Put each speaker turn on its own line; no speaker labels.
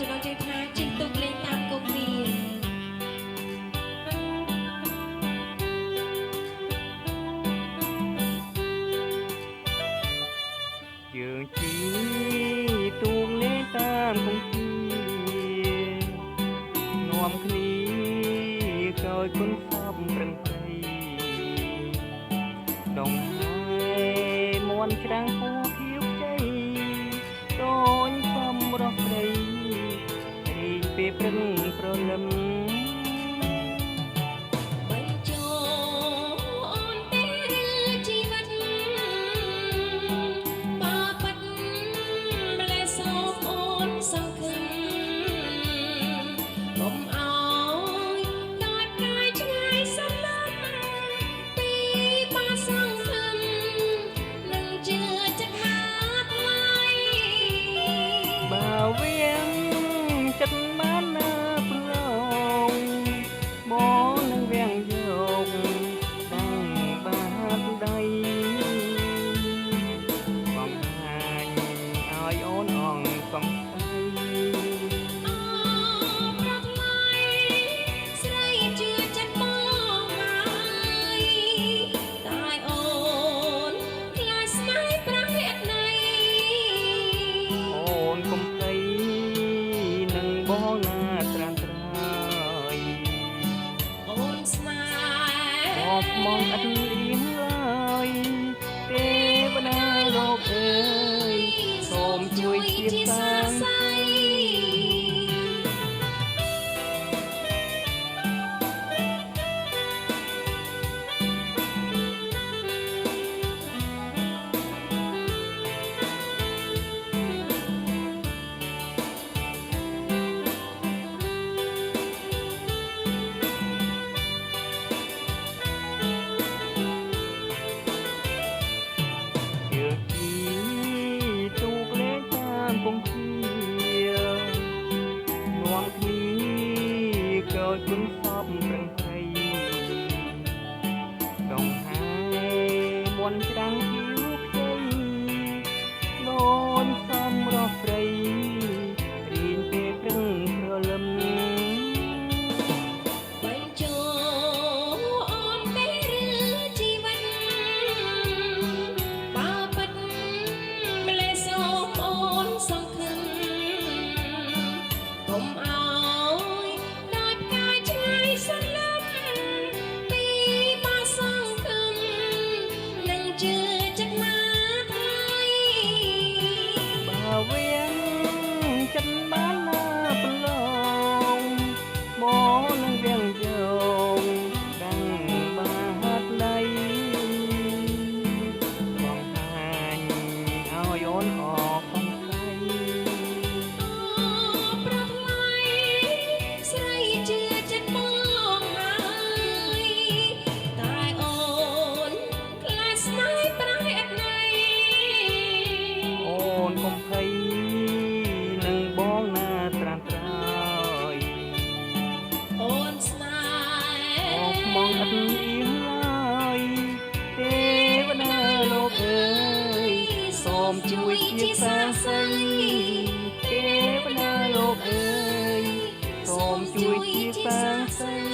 ចំណងជើងថាជិះទុកលេងតាមគោកគ្នា
យើងជីទូកលេងតាមគង្គានាំគ្នាក្រោយគុណសពប្រឹងប្រែងដងហើយមន់ច្រាំងពូខៀវជ័យដូចសំរស់ព្រៃរីកពេលព្រឹងព្រលឹមវៀងចិត្តបានណាប្រងមកនឹងវៀងយកដាំងបាតដៃបង្ហាញឲ្យអូនអងសង្ស័យ
ប្រថ្លៃស្រីជឿចិត្តមកហើយតែអូនខ្លាចស្នេហ៍ប្រហែលណៃ
អូនកុំបងណាត្រាំត្រៃ
អូនស្នេហ៍
អបមកអត់លៀងឡើយទេវតាលោកអើយសូមជួយជាសាស័យគង្គានាំគ្នាក្រោយគុណសពប្រឹងប្រែងដងហើយមន់ច្រាំងគៀវខ្ចីដូចសំរស់ព្រៃរៀងពេលព្រឹងព្រលឹម
បញ្ចូលអូនពេលឬជីវិតបើពិតម្លេះសូមអូនសង្ឃឹមកុំអោយដល់ផ្កាយឆ្ងាយសន្លប់ពីបើសង្ឃឹមនឹងជឿចិត្តណាថ្លៃ
បើវៀងចិត្តបានណាប្រឡងមកនឹងវៀងយកដាំងបាតដៃបង្ហាញឲ្យអូនអបសង្ស័យ
ប្រថ្លៃស្រីជឿចិត្តមកហើយតែអូនខ្លាចស្នេហ៍ប្រហែលណៃ
អូនកុំភ័យនឹងបងណាត្រាំត្រៃ
អូនស្នេហ៍
អបមកអត់លៀងឡើយទេវតាលោកអើយសូមជួយជាសាស័យទេវតាលោកអើយសូមជួយជាសាស័យ